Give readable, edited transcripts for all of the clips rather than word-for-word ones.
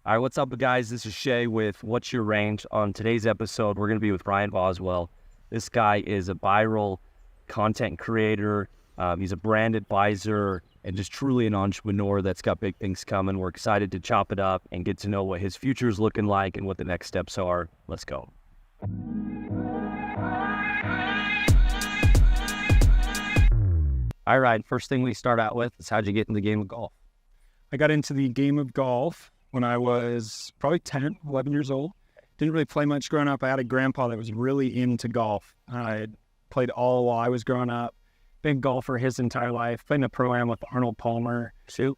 All right, what's up, guys? This is Shay with What's Your Range. On today's episode, we're going to be with Ryan Boswell. This guy is a viral content creator. He's a brand advisor and just truly an entrepreneur that's got big things coming. We're excited to chop it up and get to know what his future is looking like and what the next steps are. Let's go. All right, first thing we start out with is how'd you get in the game of golf? I got into the game of golf when I was probably 10, 11 years old. Didn't really play much growing up. I had a grandpa that was really into golf. I played all while I was growing up. Big golfer his entire life. Played in a pro-am with Arnold Palmer. Shoot.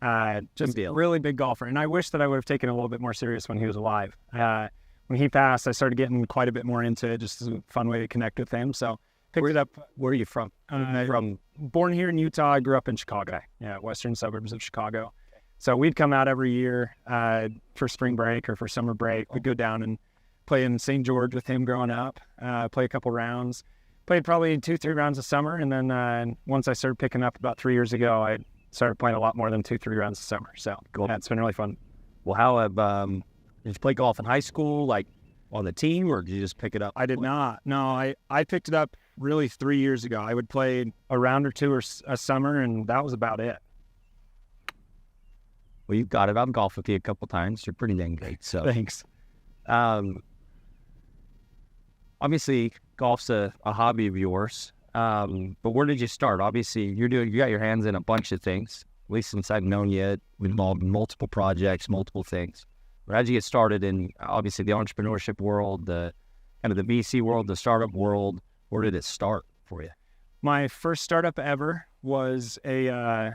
Just really big golfer. And I wish that I would have taken it a little bit more serious when he was alive. When he passed, I started getting quite a bit more into it, just as a fun way to connect with him. So picked it up. Where are you from? Born here in Utah. I grew up in Chicago. Yeah, western suburbs of Chicago. So we'd come out every year for spring break or for summer break. We'd go down and play in St. George with him growing up, play a couple rounds. Played probably 2-3 rounds a summer. And then once I started picking up about 3 years ago, I started playing a lot more than 2-3 rounds a summer. So yeah, it's been really fun. Well, did you play golf in high school, like on the team, or did you just pick it up? I did not. No, I picked it up really 3 years ago. I would play a round or two or a summer, and that was about it. Well, you've got it. I've golfed with you a couple times. You're pretty dang great. So Thanks. Obviously, golf's a hobby of yours. But where did you start? Obviously, you got your hands in a bunch of things. At least since I've known you, involved in multiple projects, multiple things. But how'd you get started in obviously the entrepreneurship world, the kind of the VC world, the startup world? Where did it start for you? My first startup ever was a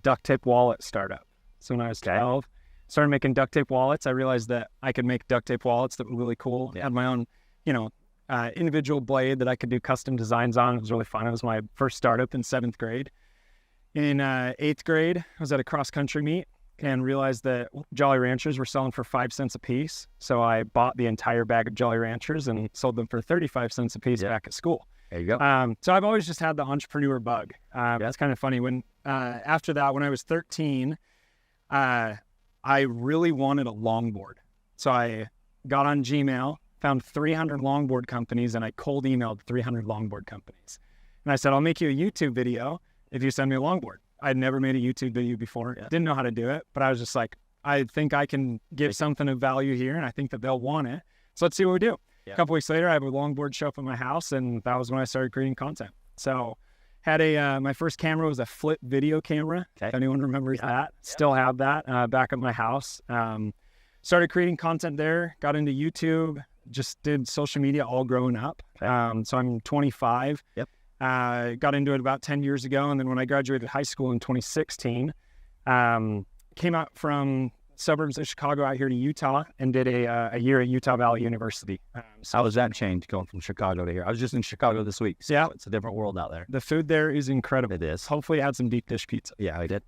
duct tape wallet startup. So when I was 12, started making duct tape wallets. I realized that I could make duct tape wallets that were really cool. Yeah. Had my own, individual blade that I could do custom designs on. It was really fun. It was my first startup in 7th grade. In 8th grade, I was at a cross-country meet and realized that Jolly Ranchers were selling for 5 cents a piece. So I bought the entire bag of Jolly Ranchers and sold them for 35 cents a piece back at school. There you go. So I've always just had the entrepreneur bug. That's kind of funny. When after that, when I was 13, I really wanted a longboard. So I got on Gmail, found 300 longboard companies, and I cold emailed 300 longboard companies. And I said, I'll make you a YouTube video if you send me a longboard. I'd never made a YouTube video before. Yeah. Didn't know how to do it, but I was just like, I think I can give something of value here, and I think that they'll want it. So let's see what we do. Yeah. A couple weeks later, I have a longboard show up at my house, and that was when I started creating content. So had my first camera was a flip video camera. Okay. If anyone remembers that. Still have that back at my house. Started creating content there, got into YouTube, just did social media all growing up. Okay. So I'm 25. Yep. Got into it about 10 years ago. And then when I graduated high school in 2016, came out from suburbs of Chicago out here to Utah and did a year at Utah Valley University. How has that changed going from Chicago to here? I was just in Chicago this week. So Yeah. it's a different world out there. The food there is incredible. It is. Hopefully I had some deep dish pizza. Yeah, we did.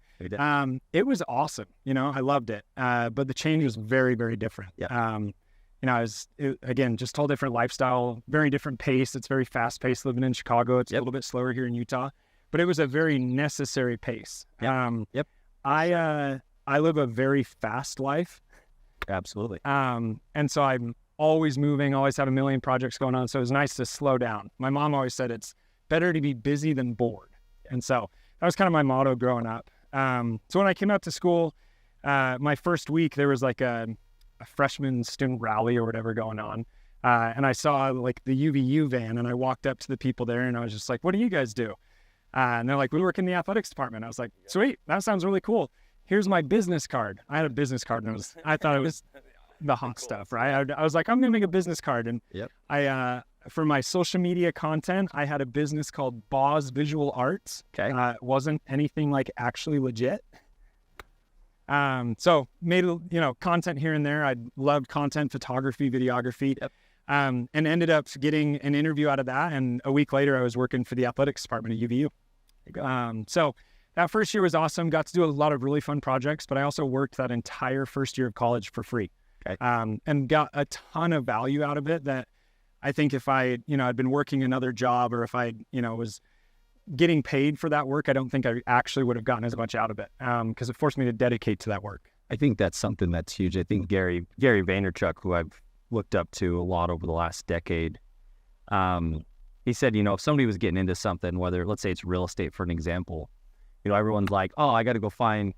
It was awesome. I loved it. But the change was very, very different. Yeah. Again, just whole different lifestyle, very different pace. It's very fast paced living in Chicago. It's a little bit slower here in Utah, but it was a very necessary pace. Yep. I live a very fast life. Absolutely. And so I'm always moving, always have a million projects going on. So it was nice to slow down. My mom always said it's better to be busy than bored. And so that was kind of my motto growing up. So when I came out to school, my first week, there was like a freshman student rally or whatever going on. And I saw like the UVU van, and I walked up to the people there and I was just like, what do you guys do? And they're like, we work in the athletics department. I was like, sweet, that sounds really cool. Here's my business card. I had a business card, and I thought it was the hot stuff, right? I was like, I'm gonna make a business card. And I for my social media content, I had a business called Boz Visual Arts. Okay. It wasn't anything like actually legit. So made content here and there. I loved content, photography, videography. Yep. And ended up getting an interview out of that. And a week later, I was working for the athletics department at UVU. So that first year was awesome. Got to do a lot of really fun projects, but I also worked that entire first year of college for free. Okay. And got a ton of value out of it that I think if I, I'd been working another job, or if I, was getting paid for that work, I don't think I actually would have gotten as much out of it, because it forced me to dedicate to that work. I think that's something that's huge. I think Gary Vaynerchuk, who I've looked up to a lot over the last decade, he said, if somebody was getting into something, whether, let's say it's real estate for an example, everyone's like, oh, I got to go find,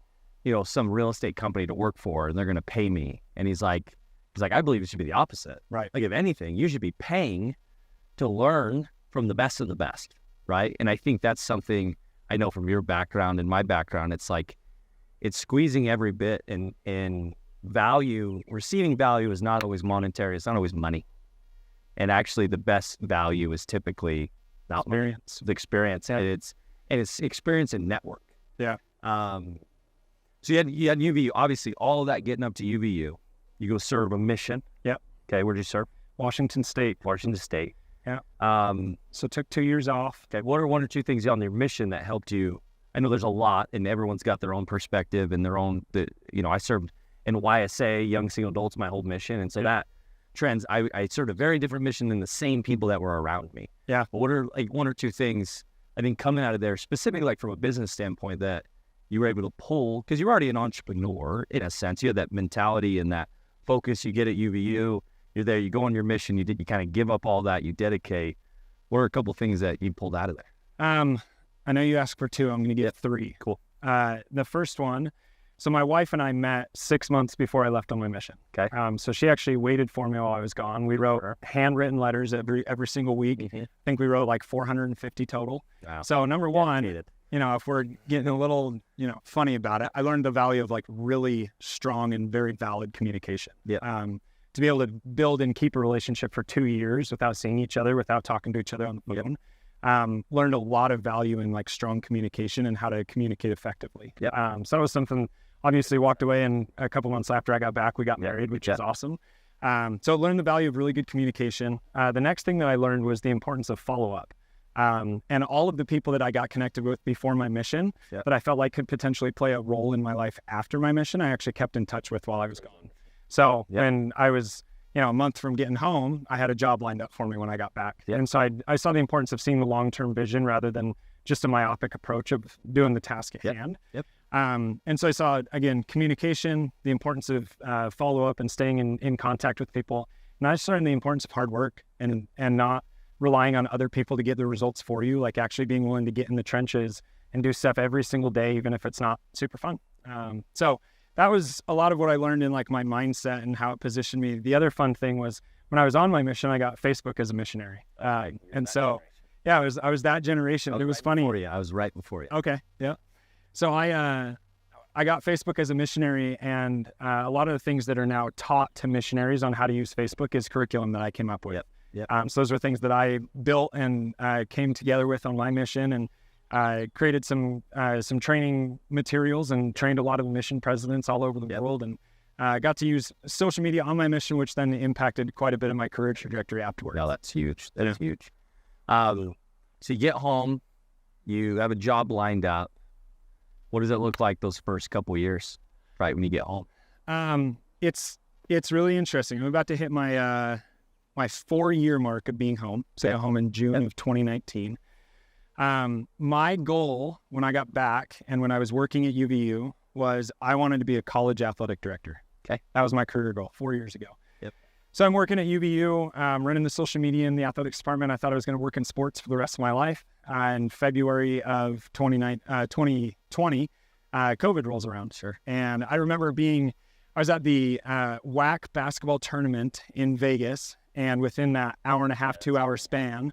some real estate company to work for and they're going to pay me. And he's like, I believe it should be the opposite. Right. Like if anything, you should be paying to learn from the best of the best. Right. And I think that's something I know from your background and my background. It's like, it's squeezing every bit, and value, receiving value is not always monetary. It's not always money. And actually the best value is typically not Experience. the experience. Yeah. And it's experience and network. Yeah. So you had UVU, obviously all of that getting up to UVU. You go serve a mission. Yep. Okay. Where'd you serve? Washington State. Washington State. Yeah. So took 2 years off. okay. What are one or two things on your mission that helped you? I know there's a lot, and everyone's got their own perspective and their own, I served in YSA, young single adults, my whole mission. And so that trends, I served a very different mission than the same people that were around me. Yeah. But what are like one or two things, I think, coming out of there, specifically like from a business standpoint, that you were able to pull, because you're already an entrepreneur in a sense. You have that mentality and that focus you get at UVU. You're there, you go on your mission, you kind of give up all that, you dedicate. What are a couple things that you pulled out of there? I know you asked for two. I'm going to get three. Cool. The first one, so my wife and I met 6 months before I left on my mission. Okay. So she actually waited for me while I was gone. We wrote handwritten letters every single week. Mm-hmm. I think we wrote like 450 total. Wow. So number one, if we're getting a little, funny about it, I learned the value of like really strong and very valid communication. Yeah. To be able to build and keep a relationship for 2 years without seeing each other, without talking to each other on the phone. Learned a lot of value in like strong communication and how to communicate effectively. Yep. So that was something, obviously walked away, and a couple months after I got back, we got married, which is awesome. So learned the value of really good communication. The next thing that I learned was the importance of follow-up. And all of the people that I got connected with before my mission that I felt like could potentially play a role in my life after my mission, I actually kept in touch with while I was gone. So when I was, a month from getting home, I had a job lined up for me when I got back. And so I saw the importance of seeing the long-term vision rather than just a myopic approach of doing the task at hand. And so I saw, again, communication, the importance of follow-up and staying in contact with people. And I just learned the importance of hard work and not relying on other people to get the results for you, like actually being willing to get in the trenches and do stuff every single day, even if it's not super fun. So that was a lot of what I learned in like my mindset and how it positioned me. The other fun thing was when I was on my mission, I got Facebook as a missionary. And so, I was that generation. It was funny. I was right before you. Okay. Yeah. So I got Facebook as a missionary, and a lot of the things that are now taught to missionaries on how to use Facebook is curriculum that I came up with. So those are things that I built and came together with on my mission, and I created some training materials and trained a lot of mission presidents all over the world, and got to use social media on my mission, which then impacted quite a bit of my career trajectory afterwards. No, that's huge. That is huge. So you get home, you have a job lined up. What does it look like those first couple of years, right, when you get home? It's really interesting. I'm about to hit my my 4-year mark of being home. So I got home in June of 2019. My goal when I got back and when I was working at UVU was I wanted to be a college athletic director. Okay. That was my career goal 4 years ago. So I'm working at UVU, running the social media in the athletics department. I thought I was going to work in sports for the rest of my life. In February of 2020, COVID rolls around. Sure. And I remember I was at the WAC basketball tournament in Vegas. And within that hour and a half, 2 hour span,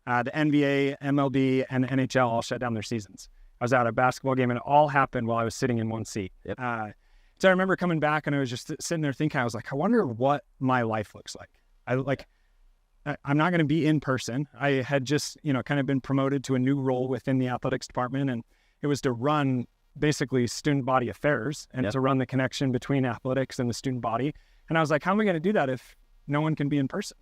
the NBA, MLB, and the NHL all shut down their seasons. I was at a basketball game, and it all happened while I was sitting in one seat. So I remember coming back, and I was just sitting there thinking, I was like, I wonder what my life looks like. I'm not going to be in person. I had just, kind of been promoted to a new role within the athletics department, and it was to run basically student body affairs and to run the connection between athletics and the student body. And I was like, how am I going to do that if no one can be in person?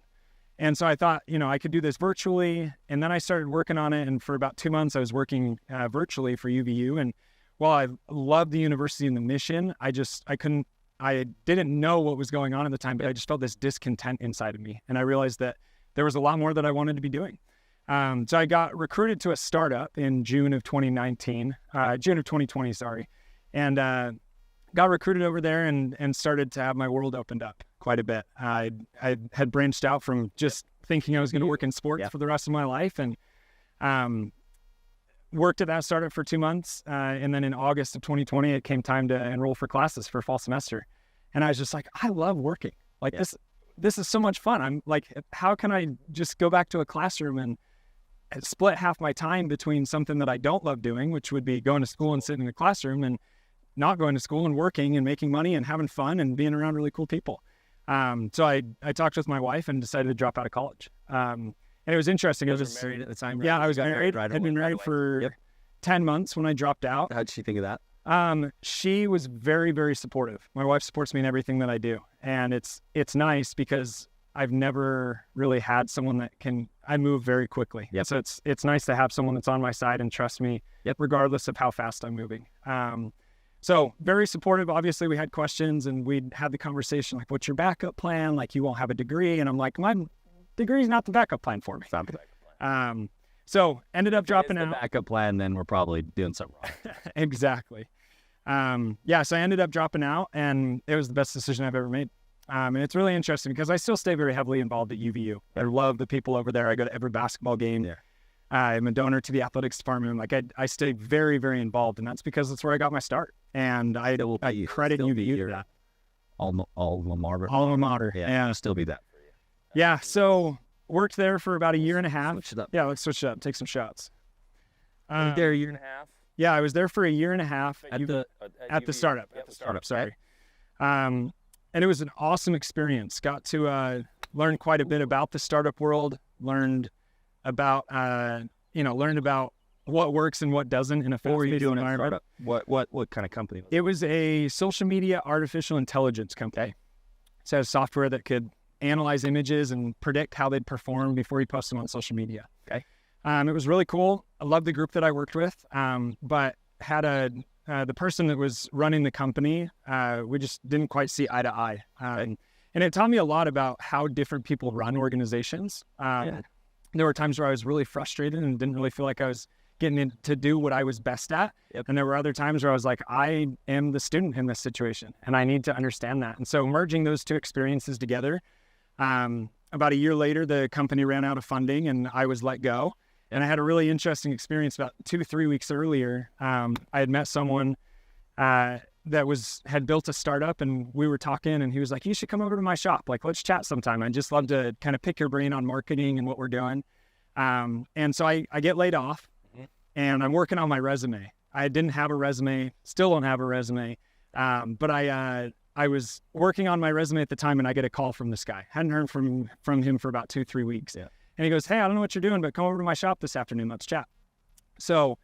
And so I thought, I could do this virtually. And then I started working on it. And for about 2 months, I was working virtually for UVU. And while I loved the university and the mission, I didn't know what was going on at the time, but I just felt this discontent inside of me. And I realized that there was a lot more that I wanted to be doing. So I got recruited to a startup in June of 2020, sorry. And got recruited over there and started to have my world opened up quite a bit. I had branched out from just thinking I was going to work in sports for the rest of my life, and worked at that startup for 2 months. And then in August of 2020, it came time to enroll for classes for fall semester. And I was just like, I love working. Like this is so much fun. I'm like, how can I just go back to a classroom and split half my time between something that I don't love doing, which would be going to school and sitting in the classroom, and not going to school and working and making money and having fun and being around really cool people. So I talked with my wife and decided to drop out of college. And it was interesting. You I guys was were married at the time, right? Yeah, I You was got married. right Had been away, married for 10 months when I dropped out. How'd she think of that? She was very, very supportive. My wife supports me in everything that I do. And it's nice because I've never really had someone that I move very quickly. Yep. So it's nice to have someone that's on my side and trust me regardless of how fast I'm moving. So very supportive. Obviously we had questions and we'd had the conversation like, what's your backup plan? Like, you won't have a degree. And I'm like, my degree is not the backup plan for me. It's not the backup plan. So ended up dropping If it's the out. backup plan, then we're probably doing something wrong. Exactly. So I ended up dropping out, and it was the best decision I've ever made. And it's really interesting because I still stay very heavily involved at UVU. I love the people over there. I go to every basketball game. Yeah. I'm a donor to the athletics department. Like I stay very, very involved, and that's because that's where I got my start. And I credit UVU for that. Alma mater. Alma mater. Yeah. It'll still be that for you. Yeah. So worked there for about a year and a half. Switch it up. Yeah, let's switch it up. Take some shots. There a year and a half. Yeah, I was there for a year and a half At the startup. At the startup. Sorry. And it was an awesome experience. Got to learn quite a bit about the startup world. Learned about what works and what doesn't in a fast-paced environment. What kind of company? It was a social media artificial intelligence company. So it has software that could analyze images and predict how they'd perform before you post them on social media. Okay. It was really cool. I loved the group that I worked with, but had the person that was running the company, we just didn't quite see eye to eye. And it taught me a lot about how different people run organizations. There were times where I was really frustrated and didn't really feel like I was getting in to do what I was best at. And there were other times where I was like, I am the student in this situation and I need to understand that. And so merging those two experiences together, about a year later, the company ran out of funding and I was let go. And I had a really interesting experience about 2-3 weeks earlier. I had met someone that had built a startup, and we were talking, and he was like, you should come over to my shop. Like, let's chat sometime. I'd just love to kind of pick your brain on marketing and what we're doing. And so I get laid off, and I'm working on my resume. I didn't have a resume, still don't have a resume. But I was working on my resume at the time, and I get a call from this guy. Hadn't heard from him for about 2-3 weeks. Yeah. And he goes, hey, I don't know what you're doing, but come over to my shop this afternoon. Let's chat. So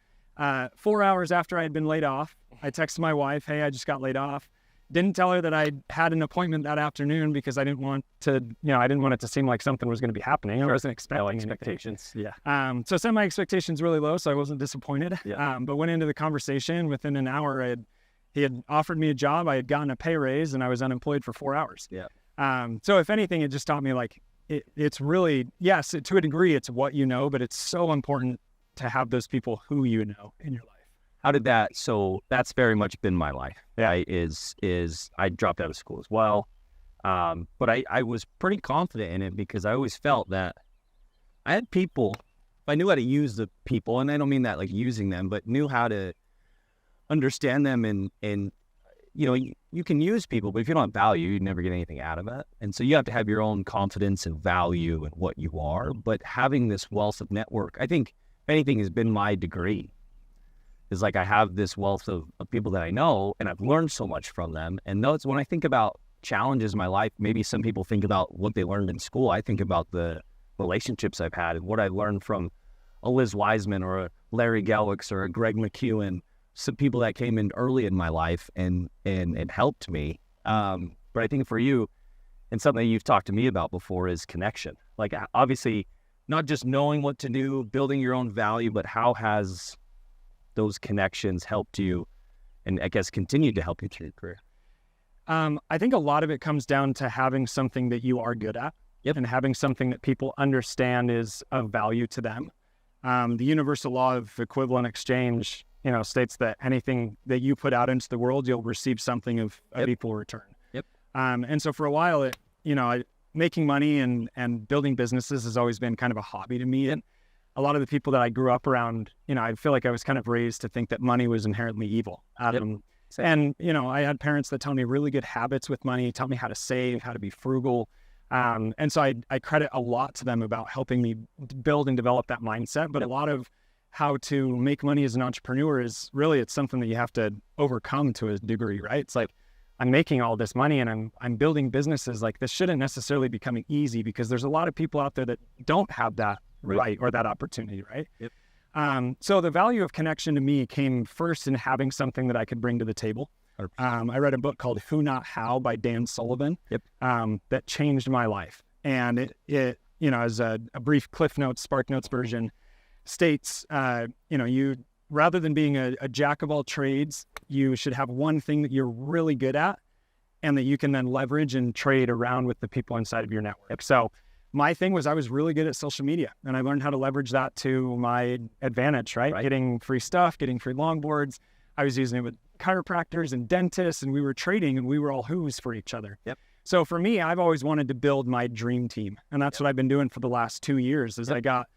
4 hours after I had been laid off, I texted my wife, hey, I just got laid off. Didn't tell her that I had an appointment that afternoon because I didn't want it to seem like something was going to be happening. I wasn't expecting expectations. anything. Yeah. So I set my expectations really low, so I wasn't disappointed. Yeah. But went into the conversation. Within an hour, he had offered me a job. I had gotten a pay raise, and I was unemployed for 4 hours. Yeah. So if anything, it just taught me like, it's really, yes, to a degree, it's what you know, but it's so important to have those people who you know in your life. How did that? So that's very much been my life. Yeah, is I dropped out of school as well, but I was pretty confident in it because I always felt that I had people. I knew how to use the people, and I don't mean that like using them, but knew how to understand them and you can use people, but if you don't have value, you never get anything out of it. And so you have to have your own confidence and value in what you are. But having this wealth of network, I think, if anything, has been my degree. Is like I have this wealth of people that I know, and I've learned so much from them. And those, when I think about challenges in my life, maybe some people think about what they learned in school. I think about the relationships I've had and what I learned from a Liz Wiseman or a Larry Gelwicks or a Greg McEwen. Some people that came in early in my life and helped me. But I think for you, and something you've talked to me about before, is connection. Like, obviously, not just knowing what to do, building your own value, but how has those connections helped you and I guess continued to help you through your career? I think a lot of it comes down to having something that you are good at and having something that people understand is of value to them. The universal law of equivalent exchange states that anything that you put out into the world, you'll receive something of equal return. Yep. And so for a while, making money and building businesses has always been kind of a hobby to me. And a lot of the people that I grew up around, I feel like I was kind of raised to think that money was inherently evil. And, I had parents that taught me really good habits with money, taught me how to save, how to be frugal. And so I credit a lot to them about helping me build and develop that mindset. But a lot of how to make money as an entrepreneur is really, it's something that you have to overcome to a degree, right? It's like, I'm making all this money and I'm building businesses. Like, this shouldn't necessarily be coming easy, because there's a lot of people out there that don't have that right or that opportunity, right? Yep. So the value of connection to me came first in having something that I could bring to the table. I read a book called Who Not How by Dan Sullivan. Yep. That changed my life. And it as a brief Cliff Notes, Spark Notes version states, you, rather than being a jack of all trades, you should have one thing that you're really good at and that you can then leverage and trade around with the people inside of your network. Yep. So my thing was, I was really good at social media, and I learned how to leverage that to my advantage, right? Getting free stuff, getting free longboards. I was using it with chiropractors and dentists, and we were trading, and we were all who's for each other. Yep. So for me, I've always wanted to build my dream team, and that's what I've been doing for the last 2 years. As I got,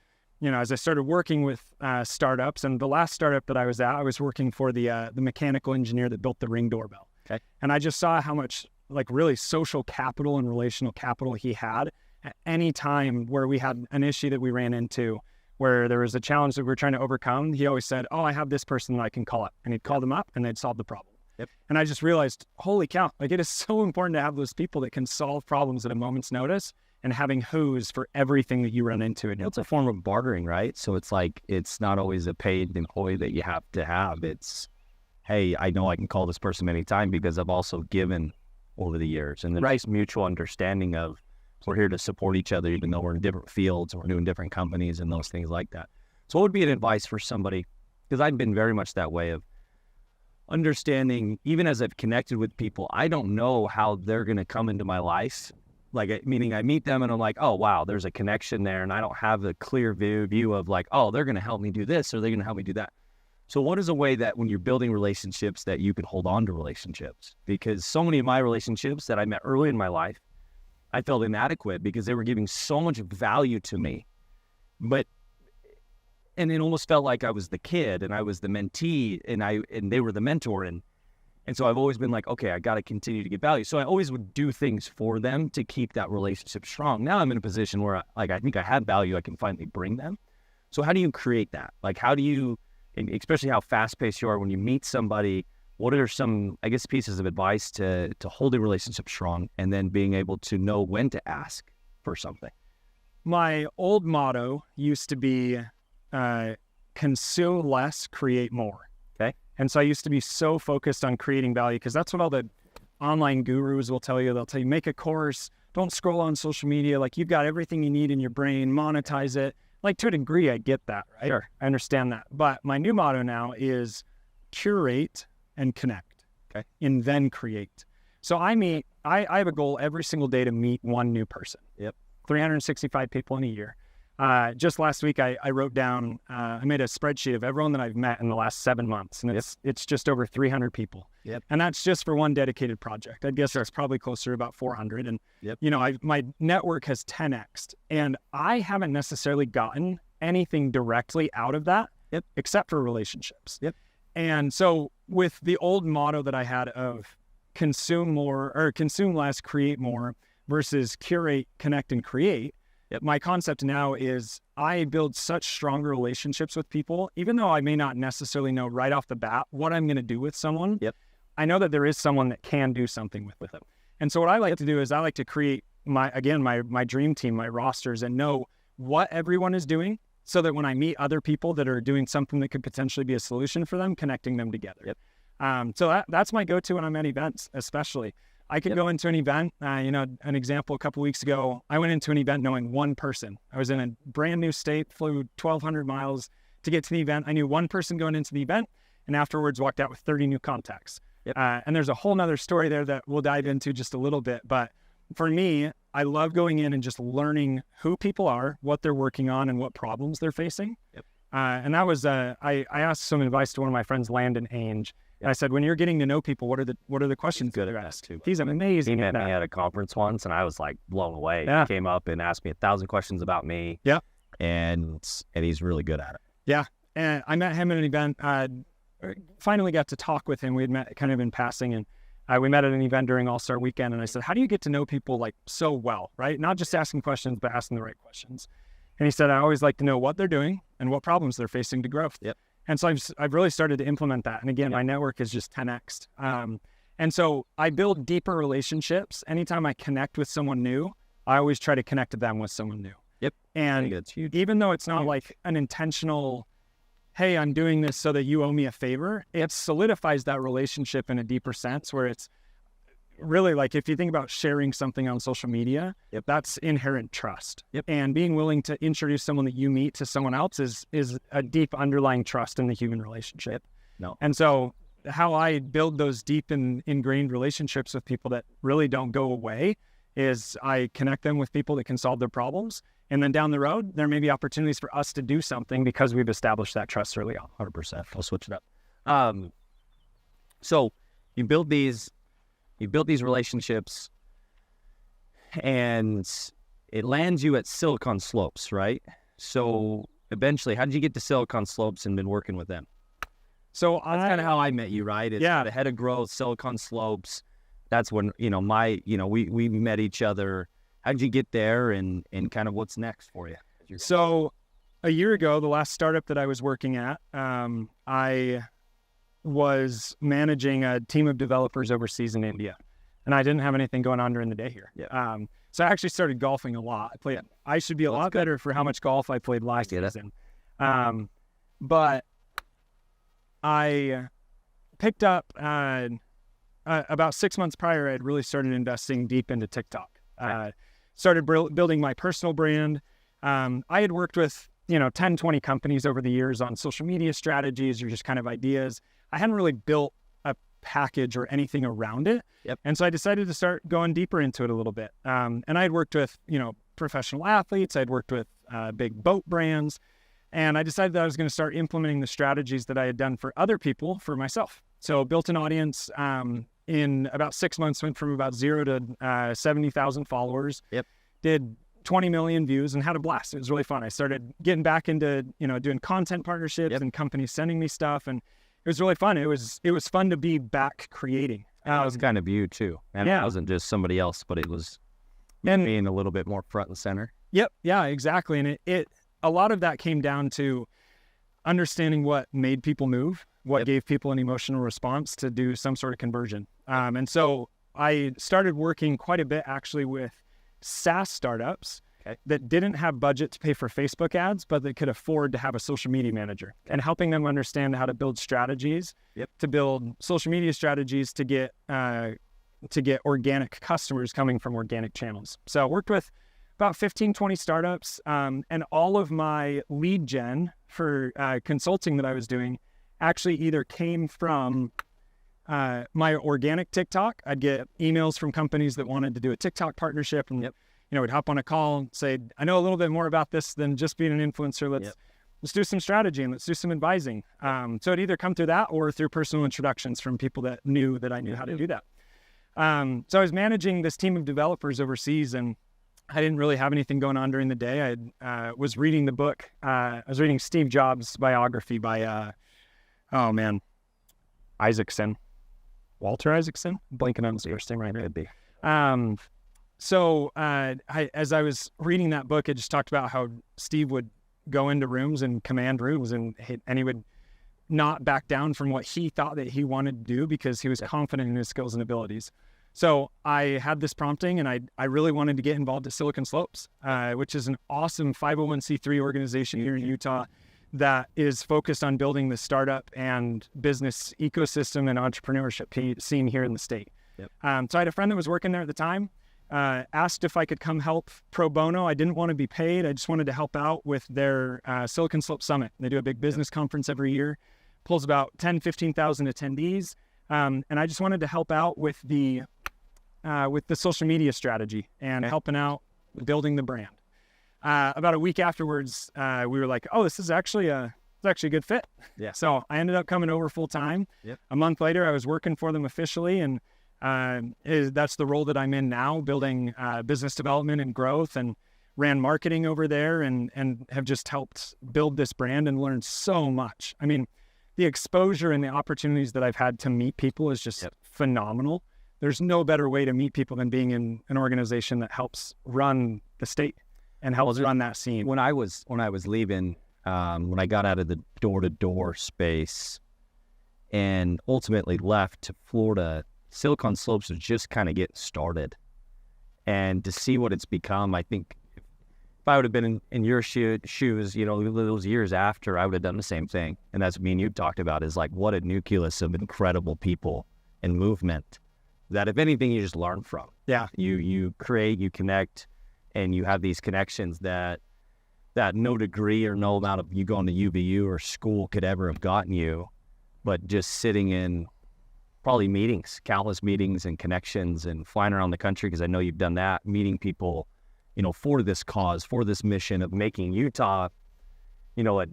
as I started working with startups, and the last startup that I was at, I was working for the mechanical engineer that built the Ring doorbell. Okay. And I just saw how much really social capital and relational capital he had. At any time where we had an issue that we ran into, where there was a challenge that we were trying to overcome, he always said, "Oh, I have this person that I can call up," and he'd call them up and they'd solve the problem. Yep. And I just realized, holy cow, it is so important to have those people that can solve problems at a moment's notice, and having who's for everything that you run into. It's a form of bartering, right? So it's like, it's not always a paid employee that you have to have. It's, hey, I know I can call this person anytime because I've also given over the years. And the nice mutual understanding of, we're here to support each other, even though we're in different fields and we're doing different companies and those things like that. So what would be an advice for somebody? Because I've been very much that way of understanding, even as I've connected with people, I don't know how they're going to come into my life. Like, meaning I meet them and I'm like, oh, wow, there's a connection there. And I don't have a clear view of like, oh, they're going to help me do this or they're going to help me do that. So what is a way that when you're building relationships that you can hold on to relationships? Because so many of my relationships that I met early in my life, I felt inadequate because they were giving so much value to me, and it almost felt like I was the kid and I was the mentee and they were the mentor. And so I've always been like, okay, I got to continue to give value. So I always would do things for them to keep that relationship strong. Now I'm in a position where I think I have value. I can finally bring them. So how do you create that? Like, how do you, and especially how fast paced you are when you meet somebody, what are some, I guess, pieces of advice to hold a relationship strong and then being able to know when to ask for something? My old motto used to be consume less, create more. Okay. And so I used to be so focused on creating value, because that's what all the online gurus will tell you. They'll tell you, make a course, don't scroll on social media. Like, you've got everything you need in your brain, monetize it. Like, to a degree, I get that, right? Sure. I understand that. But my new motto now is curate and connect. Okay. And then create. So I have a goal every single day to meet one new person. Yep. 365 people in a year. Just last week, I wrote down, I made a spreadsheet of everyone that I've met in the last 7 months, and it's just over 300 people. Yep. And that's just for one dedicated project. I guess it's probably closer to about 400. And, yep. My network has 10x'd, and I haven't necessarily gotten anything directly out of that, except for relationships. Yep. And so with the old motto that I had of consume less, create more versus curate, connect, and create, my concept now is I build such stronger relationships with people, even though I may not necessarily know right off the bat what I'm going to do with someone. Yep. I know that there is someone that can do something with them. And so what I like to do is I like to create my dream team, my rosters, and know what everyone is doing, so that when I meet other people that are doing something that could potentially be a solution for them, connecting them together. Yep. So that's my go-to when I'm at events, especially. I could go into an event, an example, a couple weeks ago, I went into an event knowing one person. I was in a brand new state, flew 1,200 miles to get to the event. I knew one person going into the event, and afterwards walked out with 30 new contacts. Yep. And there's a whole nother story there that we'll dive into just a little bit. But for me, I love going in and just learning who people are, what they're working on, and what problems they're facing. Yep. And that was, I asked some advice to one of my friends, Landon Ainge. And I said, when you're getting to know people, what are the questions good you at ask? that too. He's amazing. He at met that. me at a conference once, and I was like blown away. Yeah. He came up and asked me 1,000 questions about me. And he's really good at it. Yeah. And I met him at an event. Finally got to talk with him. We had met kind of in passing, and we met at an event during All-Star Weekend. And I said, how do you get to know people like so well, right? Not just asking questions, but asking the right questions. And he said, I always like to know what they're doing and what problems they're facing to grow. Yep. And so I've really started to implement that. And again, my network is just 10x. And so I build deeper relationships. Anytime I connect with someone new, I always try to connect them with someone new. Yep. I And think it's huge. even though it's not like an intentional, hey, I'm doing this so that you owe me a favor, it solidifies that relationship in a deeper sense where it's really like, if you think about sharing something on social media, that's inherent trust. And being willing to introduce someone that you meet to someone else is a deep underlying trust in the human relationship. No. And so how I build those deep and ingrained relationships with people that really don't go away is I connect them with people that can solve their problems. And then down the road, there may be opportunities for us to do something because we've established that trust early on. 100%. I'll switch it up. So you build these relationships, and it lands you at Silicon Slopes, right? So eventually, how did you get to Silicon Slopes and been working with them? So That's kind of how I met you, right? It's Yeah. the head of growth, Silicon Slopes. That's when, we met each other. How did you get there, and kind of what's next for you? So a year ago, the last startup that I was working at, I was managing a team of developers overseas in India, and I didn't have anything going on during the day here. Yeah. So I actually started golfing a lot. I should be a lot better for how much golf I played last season. But I picked up, about 6 months prior, I had really started investing deep into TikTok. Started building my personal brand. I had worked with, 10, 20 companies over the years on social media strategies or just kind of ideas. I hadn't really built a package or anything around it. And so I decided to start going deeper into it a little bit. And I had worked with, professional athletes. I'd worked with big boat brands. And I decided that I was going to start implementing the strategies that I had done for other people for myself. So built an audience in about 6 months, went from about 0 to 70,000 followers. Did 20 million views and had a blast. It was really fun. I started getting back into, doing content partnerships and companies sending me stuff. And it was really fun. It was fun to be back creating. That was kind of you too. And it wasn't just somebody else, but it was being a little bit more front and center. Yep. Yeah, exactly. And it a lot of that came down to understanding what made people move, what gave people an emotional response to do some sort of conversion. And so I started working quite a bit actually with SaaS startups that didn't have budget to pay for Facebook ads, but they could afford to have a social media manager and helping them understand how to build strategies, to build social media strategies to get organic customers coming from organic channels. So I worked with about 15, 20 startups, and all of my lead gen for consulting that I was doing actually either came from my organic TikTok. I'd get emails from companies that wanted to do a TikTok partnership, and we'd hop on a call and say, I know a little bit more about this than just being an influencer. Let's do some strategy and let's do some advising. So it'd either come through that or through personal introductions from people that knew that I knew how to do that. So I was managing this team of developers overseas, and I didn't really have anything going on during the day. I was reading the book. I was reading Steve Jobs' biography by, Isaacson. Walter Isaacson? Blanking on his first name right now. Could be. So as I was reading that book, it just talked about how Steve would go into rooms and command rooms, and he would not back down from what he thought that he wanted to do because he was confident in his skills and abilities. So I had this prompting, and I really wanted to get involved at Silicon Slopes, which is an awesome 501c3 organization here in Utah that is focused on building the startup and business ecosystem and entrepreneurship scene here in the state. So I had a friend that was working there at the time, asked if I could come help pro bono. I didn't want to be paid. I just wanted to help out with their Silicon Slope Summit. They do a big business conference every year, pulls about 10, 15,000 attendees. And I just wanted to help out with the social media strategy and helping out building the brand. About a week afterwards, we were like, oh, this is actually a it's actually a good fit. Yeah. So I ended up coming over full time. Yep. A month later, I was working for them officially, and that's the role that I'm in now, building business development and growth, and ran marketing over there, and have just helped build this brand and learned so much. I mean, the exposure and the opportunities that I've had to meet people is just phenomenal. There's no better way to meet people than being in an organization that helps run the state and helps run that scene. When I was leaving, when I got out of the door-to-door space and ultimately left to Florida, Silicon Slopes was just kind of getting started. And to see what it's become, I think if I would have been in your shoes, you know, those years after, I would have done the same thing. And that's what me and you talked about, is like, what a nucleus of incredible people and movement that, if anything, you just learn from. Yeah. You create, you connect, and you have these connections that no degree or no amount of you going to UVU or school could ever have gotten you, but just sitting in probably meetings, countless meetings and connections, and flying around the country, because I know you've done that, meeting people, you know, for this cause, for this mission of making Utah, you know,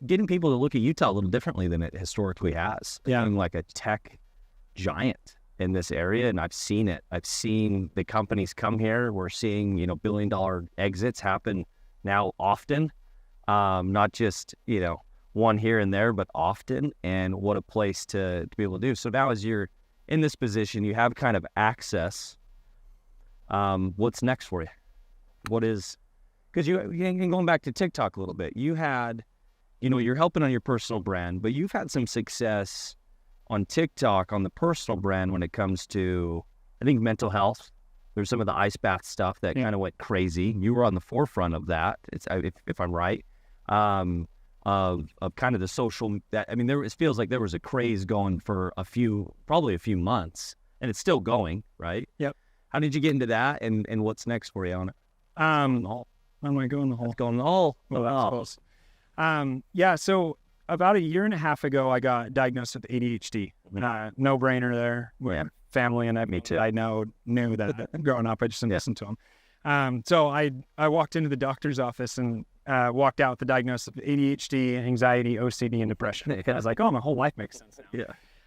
getting people to look at Utah a little differently than it historically has. Yeah. Being like a tech giant in this area, and I've seen it. I've seen the companies come here. We're seeing, you know, billion-dollar exits happen now often, not just, you know, one here and there, but often. And what a place to be able to do. So now, as you're in this position, you have kind of access. What's next for you? What is, because you going back to TikTok a little bit, you had, you know, you're helping on your personal brand, but you've had some success on TikTok on the personal brand when it comes to, I think, mental health. There's some of the ice bath stuff that kind of went crazy. You were on the forefront of that, if I'm right, of kind of the social. That, I mean, it feels like there was a craze going for probably a few months, and it's still going, right? Yep. How did you get into that, and what's next for you on it? How am I going the hole? Let's go in the hole. Well, that's close. Yeah. So about a year and a half ago, I got diagnosed with ADHD. No brainer there. Yeah. Family and Me too. I knew that growing up. I just didn't listen to them. So I walked into the doctor's office and walked out with the diagnosis of ADHD, anxiety, OCD, and depression. I was like, oh, my whole life makes sense now.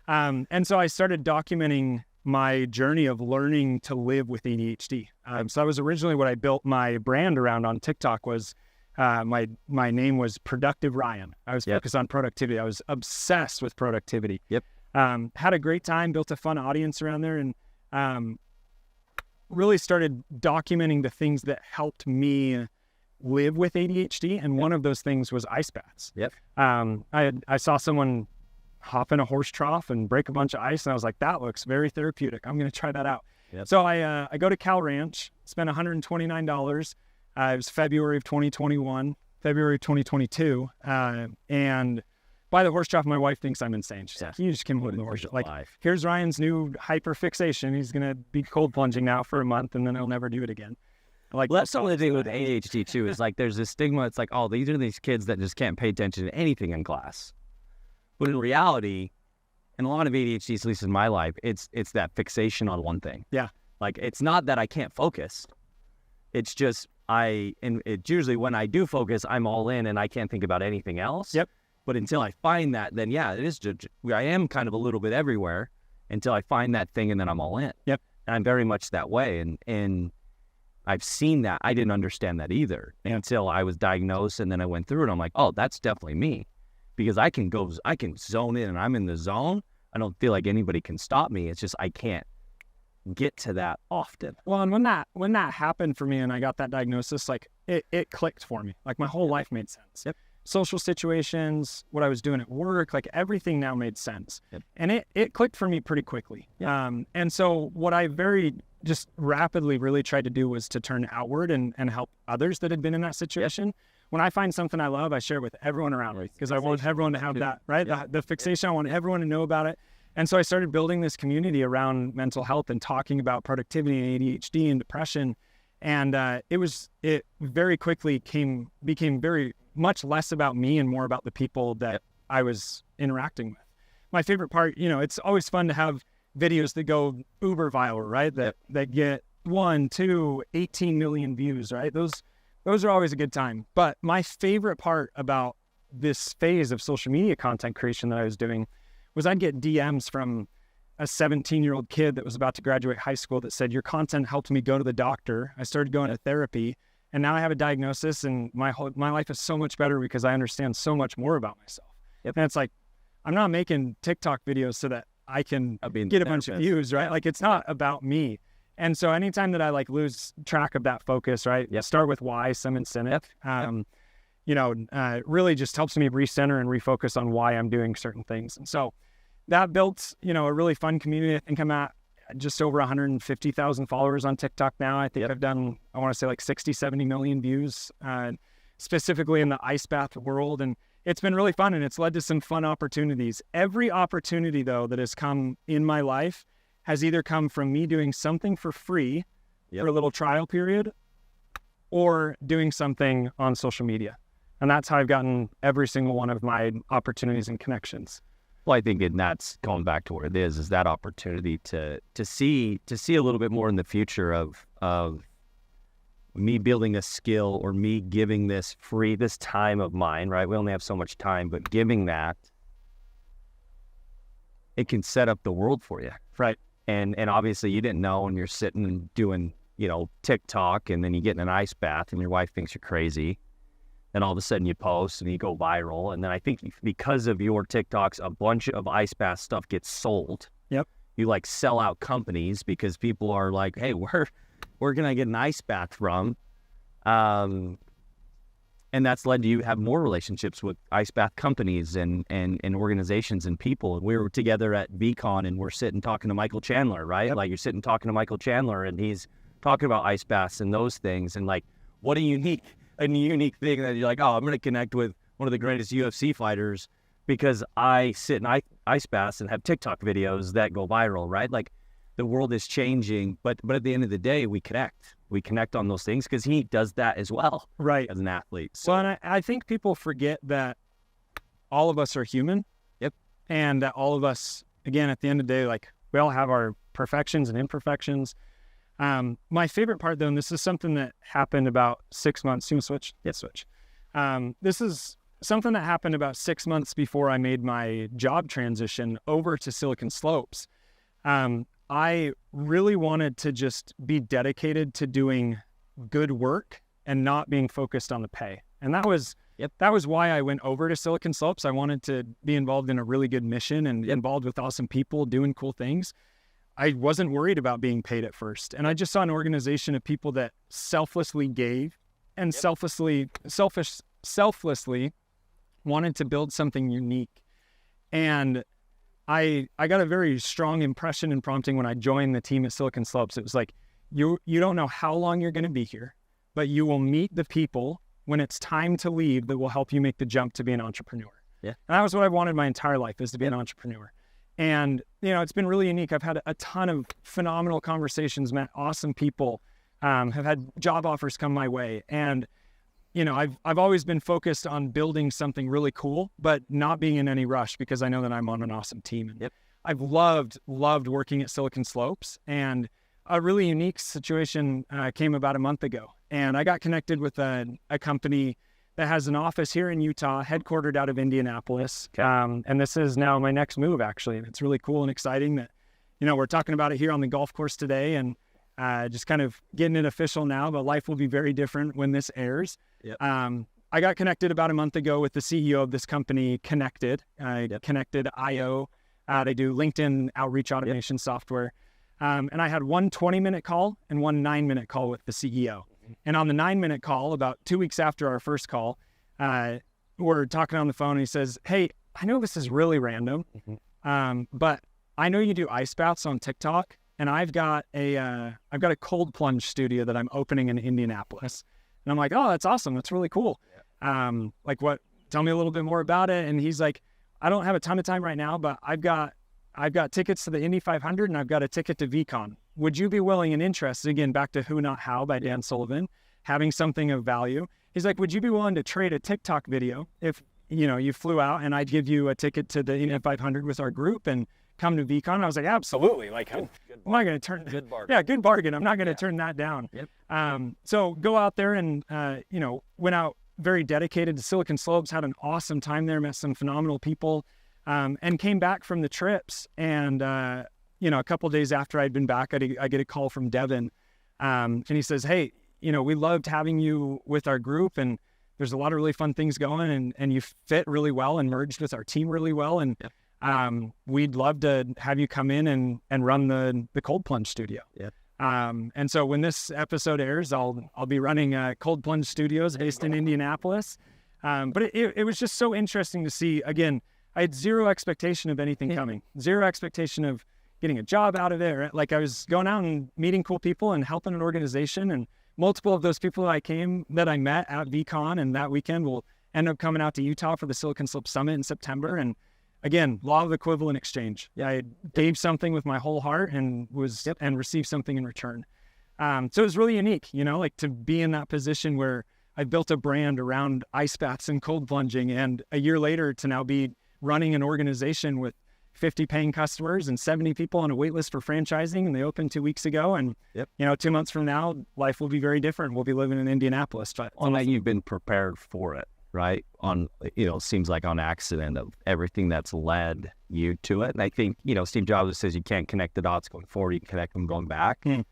Yeah. And so I started documenting my journey of learning to live with ADHD. So that was originally what I built my brand around on TikTok. Was my name was Productive Ryan. I was focused on productivity. I was obsessed with productivity. Yep. Had a great time, built a fun audience around there, and really started documenting the things that helped me live with ADHD. And one of those things was ice baths. Yep. I saw someone hop in a horse trough and break a bunch of ice, and I was like, that looks very therapeutic. I'm going to try that out. Yep. So I go to Cal Ranch, spent $129. It was February of 2021, February of 2022, and by the horse trough, my wife thinks I'm insane. She's like, you just can't hold the horse trough. Like, here's Ryan's new hyperfixation. He's going to be cold plunging now for a month, and then he'll never do it again. Like, well, that's something to do with ADHD too. Is like there's this stigma. It's like, oh, these are these kids that just can't pay attention to anything in class. But in reality, in a lot of ADHD, at least in my life, it's that fixation on one thing. Yeah. Like, it's not that I can't focus. It's just it's usually when I do focus, I'm all in and I can't think about anything else. Yep. But until I find that, then yeah, it is just, I am kind of a little bit everywhere until I find that thing, and then I'm all in. Yep. And I'm very much that way. And I've seen that. I didn't understand that either until I was diagnosed, and then I went through it. I'm like, oh, that's definitely me, because I can zone in, and I'm in the zone. I don't feel like anybody can stop me. It's just I can't get to that often. Well, and when that happened for me and I got that diagnosis, like it clicked for me. Like, my whole life made sense. Yep. Social situations, what I was doing at work, like everything now made sense. Yep. And it clicked for me pretty quickly. Yep. And so what I very just rapidly really tried to do was to turn outward and help others that had been in that situation. Yep. When I find something I love, I share it with everyone around me, because I want everyone to have that, right? Yeah. The fixation, I want everyone to know about it. And so I started building this community around mental health and talking about productivity and ADHD and depression. And it very quickly became very much less about me and more about the people that I was interacting with. My favorite part, it's always fun to have videos that go uber viral, right? That get 1, 2, 18 million views, right? Those are always a good time. But my favorite part about this phase of social media content creation that I was doing was I'd get DMs from a 17-year-old kid that was about to graduate high school that said, your content helped me go to the doctor. I started going to therapy, and now I have a diagnosis, and my life is so much better because I understand so much more about myself. Yep. And it's like, I'm not making TikTok videos so that I can being get a bunch of views, right? Like, it's not about me. And so anytime that I like lose track of that focus, right? Yep. Start with why, Simon Sinek, really just helps me recenter and refocus on why I'm doing certain things. And so that built, a really fun community. I think I'm at just over 150,000 followers on TikTok now. I think I've done, I want to say like 60, 70 million views, specifically in the ice bath world. And it's been really fun, and it's led to some fun opportunities. Every opportunity, though, that has come in my life has either come from me doing something for free for a little trial period, or doing something on social media. And that's how I've gotten every single one of my opportunities and connections. Well, I think, and that's going back to where it is that opportunity to see a little bit more in the future of me building a skill, or me giving this time of mine, right? We only have so much time, but giving that, it can set up the world for you. Right. And obviously you didn't know, and you're sitting and doing, TikTok, and then you get in an ice bath and your wife thinks you're crazy. Then all of a sudden you post and you go viral. And then I think because of your TikToks, a bunch of ice bath stuff gets sold. Yep. You like sell out companies because people are like, hey, where can I get an ice bath from? And that's led to you have more relationships with ice bath companies and organizations and people. And we were together at VCon, and we're sitting talking to Michael Chandler, right? Yep. Like, you're sitting talking to Michael Chandler, and he's talking about ice baths and those things. And like, what a unique thing that you're like, oh, I'm going to connect with one of the greatest UFC fighters because I sit in ice baths and have TikTok videos that go viral, right? Like, the world is changing, but at the end of the day, we connect on those things because he does that as well, right, as an athlete. So, well, and I think people forget that all of us are human. Yep. And that all of us, again, at the end of the day, like, we all have our perfections and imperfections. My favorite part, though, and this is something that happened about 6 months. You want to switch? Yeah, switch. This is something that happened about 6 months before I made my job transition over to Silicon Slopes. I really wanted to just be dedicated to doing good work and not being focused on the pay. And that was why I went over to Silicon Slopes. I wanted to be involved in a really good mission and involved with awesome people doing cool things. I wasn't worried about being paid at first. And I just saw an organization of people that selflessly gave and selflessly wanted to build something unique. And I got a very strong impression and prompting when I joined the team at Silicon Slopes. It was like, you don't know how long you're going to be here, but you will meet the people when it's time to leave that will help you make the jump to be an entrepreneur. Yeah. And that was what I wanted my entire life, is to be an entrepreneur. And, it's been really unique. I've had a ton of phenomenal conversations, met awesome people, have had job offers come my way. And, I've always been focused on building something really cool, but not being in any rush because I know that I'm on an awesome team. And I've loved working at Silicon Slopes. And a really unique situation came about a month ago. And I got connected with a company that has an office here in Utah, headquartered out of Indianapolis. Okay. And this is now my next move, actually. And it's really cool and exciting that, we're talking about it here on the golf course today, and just kind of getting it official now, but life will be very different when this airs. Yep. I got connected about a month ago with the CEO of this company, Connected, Connected.io. They do LinkedIn outreach automation software. And I had one 20-minute call and one 9-minute call with the CEO. And on the 9-minute call, about 2 weeks after our first call, we're talking on the phone, and he says, hey, I know this is really random, but I know you do ice baths on TikTok, and I've got a cold plunge studio that I'm opening in Indianapolis. And I'm like, oh, that's awesome. That's really cool. Like, what? Tell me a little bit more about it. And he's like, I don't have a ton of time right now, but I've got tickets to the Indy 500, and I've got a ticket to VCon. Would you be willing and interested, again, back to Who Not How by Dan Sullivan, having something of value? He's like, would you be willing to trade a TikTok video if, you flew out, and I'd give you a ticket to the Indy 500 with our group and come to VCon? I was like, absolutely. Like, I'm not going to turn... Good bargain. Yeah, good bargain. I'm not going to turn that down. Yep. So go out there and, went out very dedicated to Silicon Slopes, had an awesome time there, met some phenomenal people, and came back from the trips. And, a couple of days after I'd been back, I get a call from Devin. And he says, hey, we loved having you with our group, and there's a lot of really fun things going, and you fit really well and merged with our team really well. And we'd love to have you come in and run the Cold Plunge studio. Yeah. And so when this episode airs, I'll be running Cold Plunge Studios based in Indianapolis. But it was just so interesting to see. Again, I had zero expectation of anything coming, zero expectation of getting a job out of it. Right? Like I was going out and meeting cool people and helping an organization, and multiple of those people that I met at VCon and that weekend will end up coming out to Utah for the Silicon Slopes Summit in September. And again, law of equivalent exchange. Yeah, I gave something with my whole heart and and received something in return. So it was really unique, like to be in that position where I built a brand around ice baths and cold plunging, and a year later to now be running an organization with 50 paying customers and 70 people on a wait list for franchising, and they opened 2 weeks ago. And 2 months from now, life will be very different. We'll be living in Indianapolis. But on that, you've been prepared for it, right? On, seems like on accident of everything that's led you to it. And I think, Steve Jobs says you can't connect the dots going forward, you can connect them going back. And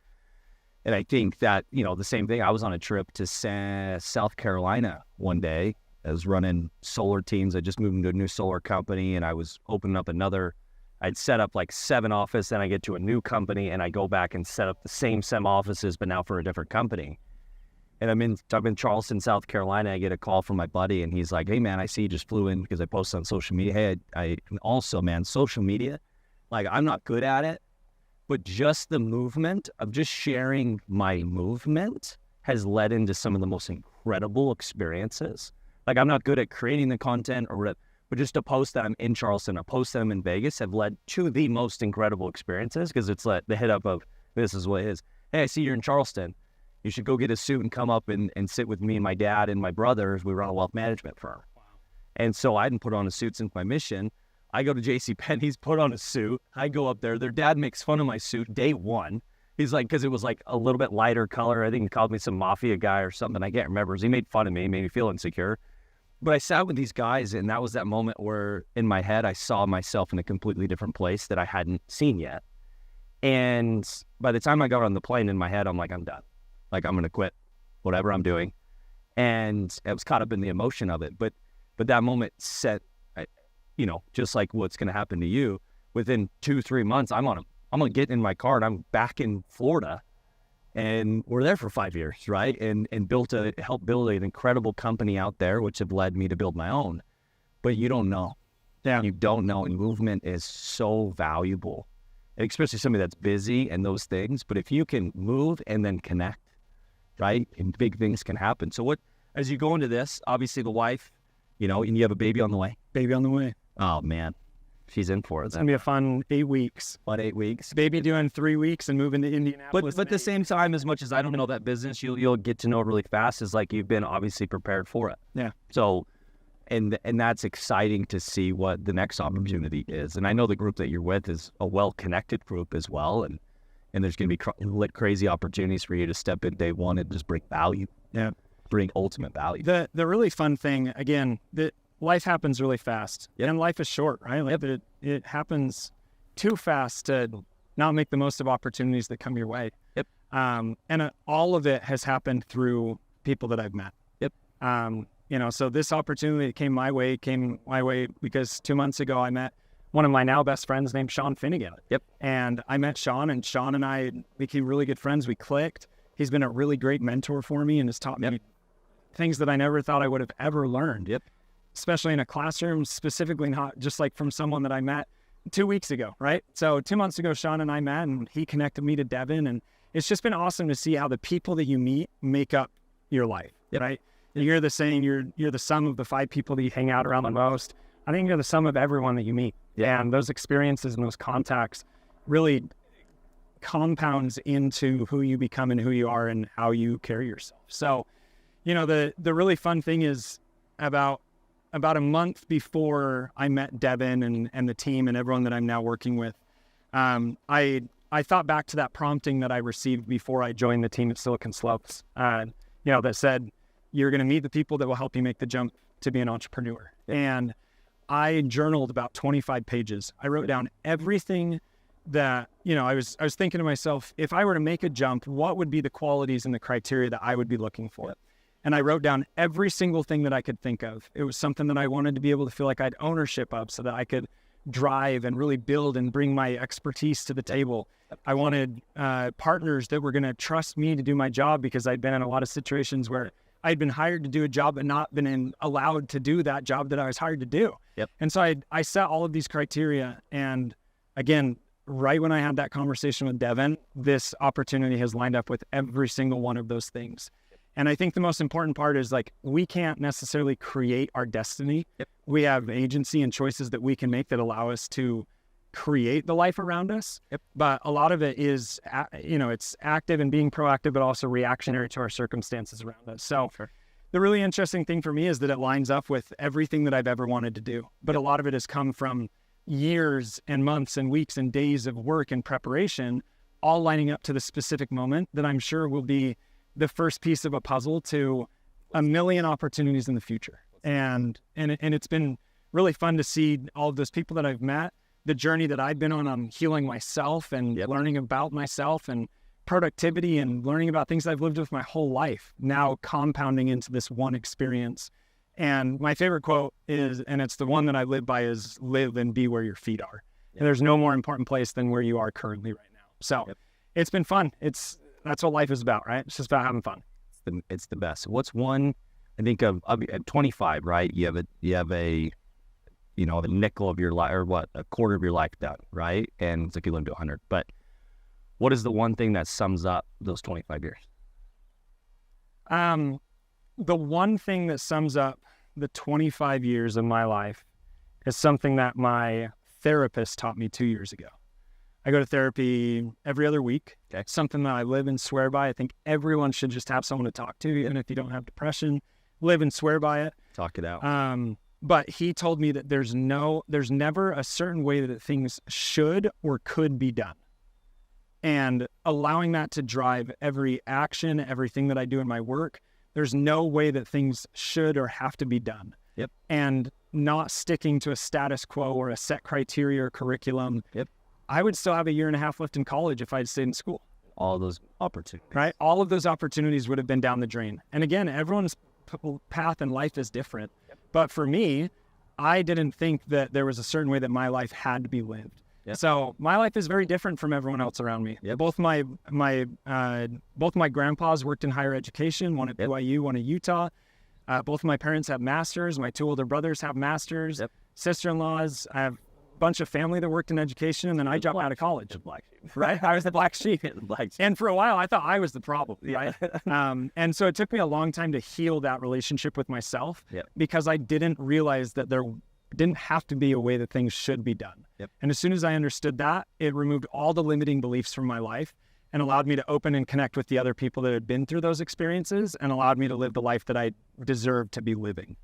I think that, the same thing. I was on a trip to South Carolina one day. I was running solar teams. I just moved into a new solar company, and I was opening up I'd set up like 7 offices, then I get to a new company, and I go back and set up the same 7 offices, but now for a different company. And I'm in Charleston, South Carolina. I get a call from my buddy, and he's like, hey, man, I see you just flew in because I posted on social media. Hey, I also, man, social media, like I'm not good at it, but just the movement of just sharing my movement has led into some of the most incredible experiences. Like I'm not good at creating the content but just to post that I'm in Charleston, a post that I'm in Vegas have led to the most incredible experiences, because it's like the hit up of this is what it is. Hey, I see you're in Charleston. You should go get a suit and come up and sit with me and my dad and my brothers. We run a wealth management firm. Wow. And so I hadn't put on a suit since my mission. I go to JCPenney's, put on a suit. I go up there. Their dad makes fun of my suit day one. He's like, because it was like a little bit lighter color. I think he called me some mafia guy or something. I can't remember. He made fun of me, made me feel insecure. But I sat with these guys, and that was that moment where in my head, I saw myself in a completely different place that I hadn't seen yet. And by the time I got on the plane, in my head, I'm like, I'm done. Like, I'm going to quit whatever I'm doing. And I was caught up in the emotion of it. But that moment set, just like what's going to happen to you, within 2-3 months, I'm going to get in my car and I'm back in Florida. And we're there for 5 years, right? And helped build an incredible company out there, which have led me to build my own. But you don't know. Yeah. You don't know. And movement is so valuable, and especially somebody that's busy and those things. But if you can move and then connect, right? And big things can happen. So as you go into this, obviously the wife, and you have a baby on the way. Baby on the way. Oh, man. She's in for it. It's going to be a fun 8 weeks. Fun 8 weeks. Baby doing 3 weeks and moving to Indianapolis. But at the same time, as much as I don't know that business, you'll get to know it really fast, is like you've been obviously prepared for it. Yeah. So, and that's exciting to see what the next opportunity is. And I know the group that you're with is a well-connected group as well. And there's going to be crazy opportunities for you to step in day one and just bring value. Yeah. Bring ultimate value. The really fun thing, again, that life happens really fast. Yep. And life is short, right? Like it happens too fast to not make the most of opportunities that come your way. Yep. And all of it has happened through people that I've met. Yep. So this opportunity that came my way because 2 months ago I met one of my now best friends named Sean Finnegan. Yep. And I met Sean, and Sean and I became really good friends. We clicked. He's been a really great mentor for me and has taught me things that I never thought I would have ever learned. Yep. Especially in a classroom, specifically not just like from someone that I met 2 weeks ago, right? So 2 months ago, Sean and I met, and he connected me to Devin, and it's just been awesome to see how the people that you meet make up your life, right? You hear the saying, you're the sum of the 5 people that you hang out around the most. I think you're the sum of everyone that you meet. Yeah. And those experiences and those contacts really compounds into who you become and who you are and how you carry yourself. So, the really fun thing is about a month before I met Devin and the team and everyone that I'm now working with, I thought back to that prompting that I received before I joined the team at Silicon Slopes, that said, you're going to meet the people that will help you make the jump to be an entrepreneur. And I journaled about 25 pages. I wrote down everything that, I was thinking to myself, if I were to make a jump, what would be the qualities and the criteria that I would be looking for? And I wrote down every single thing that I could think of. It was something that I wanted to be able to feel like I had ownership of so that I could drive and really build and bring my expertise to the table. I wanted partners that were going to trust me to do my job, because I'd been in a lot of situations where I'd been hired to do a job but not been allowed to do that job that I was hired to do. And so I set all of these criteria. And again, right when I had that conversation with Devin, this opportunity has lined up with every single one of those things. And I think the most important part is, like, we can't necessarily create our destiny. We have agency and choices that we can make that allow us to create the life around us. But a lot of it is, it's active and being proactive, but also reactionary to our circumstances around us. So the really interesting thing for me is that it lines up with everything that I've ever wanted to do. But a lot of it has come from years and months and weeks and days of work and preparation, all lining up to the specific moment that I'm sure will be the first piece of a puzzle to a million opportunities in the future. And it's been really fun to see all of those people that I've met, the journey that I've been on healing myself and learning about myself and productivity and learning about things I've lived with my whole life, now compounding into this one experience. And my favorite quote is, and it's the one that I live by, is live and be where your feet are. And there's no more important place than where you are currently right now. So it's been fun. That's what life is about, right? It's just about having fun. It's the best. What's one, I think of at 25, right? You have a nickel of your life, or a quarter of your life done, right? And it's like you live to 100. But what is the one thing that sums up those 25 years? The one thing that sums up the 25 years of my life is something that my therapist taught me 2 years ago. I go to therapy every other week. It's something that I live and swear by. I think everyone should just have someone to talk to, even if you don't have depression. Live and swear by it. Talk it out. But he told me that there's never a certain way that things should or could be done. And allowing that to drive every action, everything that I do in my work, there's no way that things should or have to be done. And not sticking to a status quo or a set criteria or curriculum. I would still have a year and a half left in college if I'd stayed in school. All those opportunities. Right? All of those opportunities would have been down the drain. And again, everyone's path in life is different. But for me, I didn't think that there was a certain way that my life had to be lived. So my life is very different from everyone else around me. Both my grandpas worked in higher education, one at BYU, one at Utah. Both of my parents have masters. My two older brothers have masters. Sister-in-laws. I have a bunch of family that worked in education, and then I dropped out of college. Right? I was the black sheep. And for a while, I thought I was the problem. Right? And so it took me a long time to heal that relationship with myself because I didn't realize that there didn't have to be a way that things should be done. And as soon as I understood that, it removed all the limiting beliefs from my life and allowed me to open and connect with the other people that had been through those experiences and allowed me to live the life that I deserved to be living.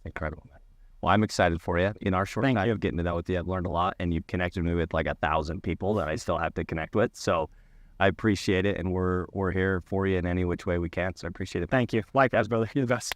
Incredible, man. Well, I'm excited for you. In our short time of getting to know with you, I've learned a lot, and you've connected me with like 1,000 people that I still have to connect with. So I appreciate it, and we're here for you in any which way we can. So I appreciate it. Thank you. Likewise, brother. You're the best.